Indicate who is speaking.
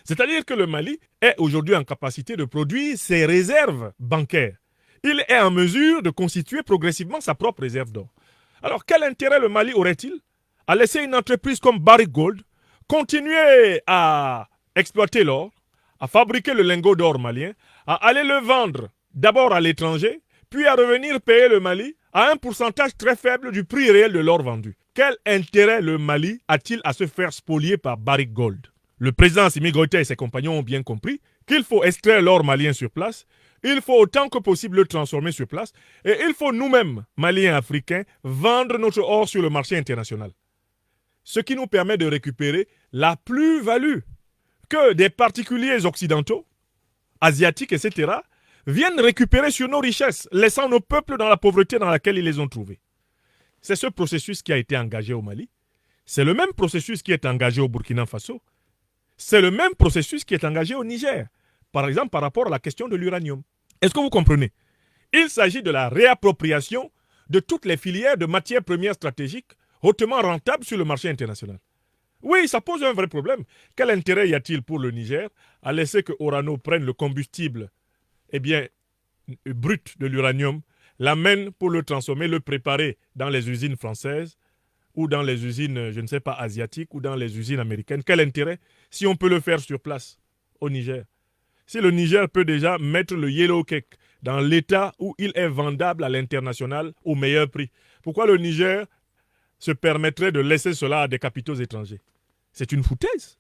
Speaker 1: C'est-à-dire que le Mali est aujourd'hui en capacité de produire ses réserves bancaires. Il est en mesure de constituer progressivement sa propre réserve d'or. Alors quel intérêt le Mali aurait-il à laisser une entreprise comme Barrick Gold continuer à exploiter l'or, à fabriquer le lingot d'or malien, à aller le vendre d'abord à l'étranger, puis à revenir payer le Mali à un pourcentage très faible du prix réel de l'or vendu? Quel intérêt le Mali a-t-il à se faire spolier par Barrick Gold? Le président Assimi Goïta et ses compagnons ont bien compris qu'il faut extraire l'or malien sur place, il faut autant que possible le transformer sur place, et il faut nous-mêmes, Maliens africains, vendre notre or sur le marché international. Ce qui nous permet de récupérer la plus-value que des particuliers occidentaux, asiatiques, etc., viennent récupérer sur nos richesses, laissant nos peuples dans la pauvreté dans laquelle ils les ont trouvés. C'est ce processus qui a été engagé au Mali. C'est le même processus qui est engagé au Burkina Faso. C'est le même processus qui est engagé au Niger, par exemple par rapport à la question de l'uranium. Est-ce que vous comprenez? Il s'agit de la réappropriation de toutes les filières de matières premières stratégiques hautement rentables sur le marché international. Oui, ça pose un vrai problème. Quel intérêt y a-t-il pour le Niger à laisser que Orano prenne le combustible brut de l'uranium, l'amène pour le transformer, le préparer dans les usines françaises ou dans les usines, je ne sais pas, asiatiques ou dans les usines américaines? Quel intérêt si on peut le faire sur place au Niger? Si le Niger peut déjà mettre le yellow cake dans l'état où il est vendable à l'international au meilleur prix, pourquoi le Niger se permettrait de laisser cela à des capitaux étrangers? C'est une foutaise.